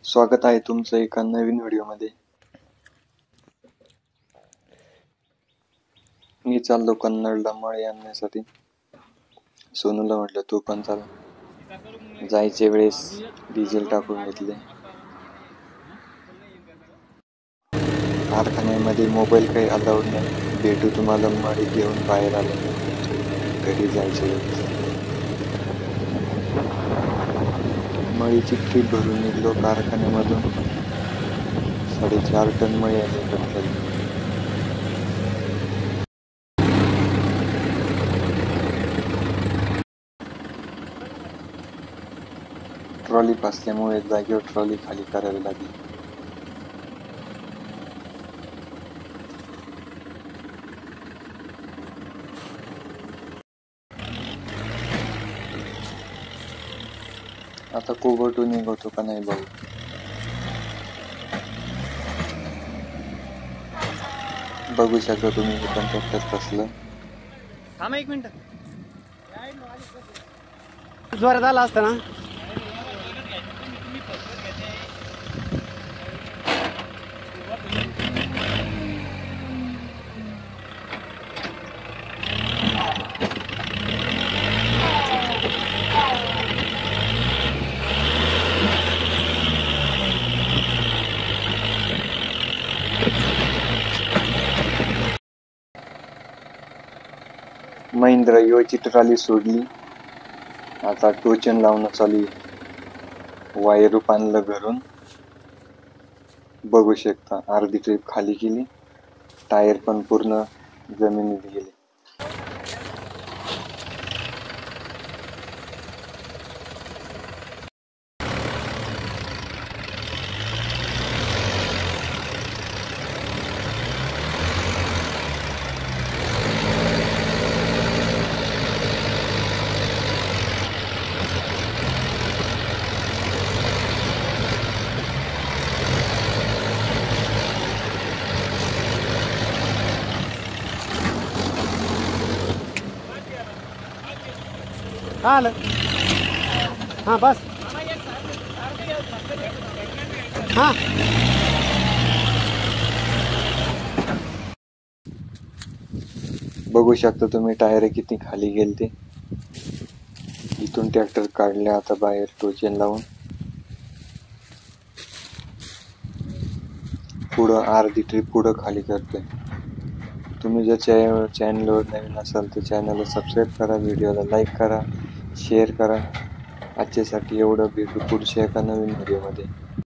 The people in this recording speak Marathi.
स्वागत आहे तुमचं एका नवीन व्हिडिओमध्ये। मी चाललो कन्नडला मळे आणण्यासाठी। सोनूला म्हटलं तू पण चाल। जायच्या वेळेस डिझेल टाकून घेतले। कारखान्यामध्ये मोबाईल काही अलाउड नाही। भेटू तुम्हाला मळी घेऊन बाहेर आलो घरी जायच्या वेळेस। मळीची ट्रीप भरून निघलो कारखान्यामधून। 4.5 टन मळी आली कटकली। ट्रॉली फसल्यामुळे जागेवर ट्रॉली खाली करावी लागली। आता कोबटू निघतो का नाही बघू। बघू शकता तुम्ही हे पण ट्रॅक्टर फसलं। थांबा 1 मिनिट। जोरात आला असता ना। महिंद्रा योची ट्रॉली सोडली। आता टोचन लावणं चालू आहे। वायर रूप आणलं घरून। बघू शकता अर्धी ट्रीप खाली केली। टायर पण पूर्ण जमिनीत गेले। आलं हां बस हां बघू शकता तुम्ही टायर किती खाली गेलते। इथून ट्रॅक्टर काढले आता बाहेर टोचन लावून। पुढं अर्धी ट्रीप पुढं खाली करतोय। तुम्ही जर चॅनलवर नवीन असाल तर चॅनलला सबस्क्राईब करा, व्हिडिओला लाईक करा, शेअर करा। आजच्यासाठी एवढं, भेटू पुढच्या एका नवीन व्हिडिओमध्ये।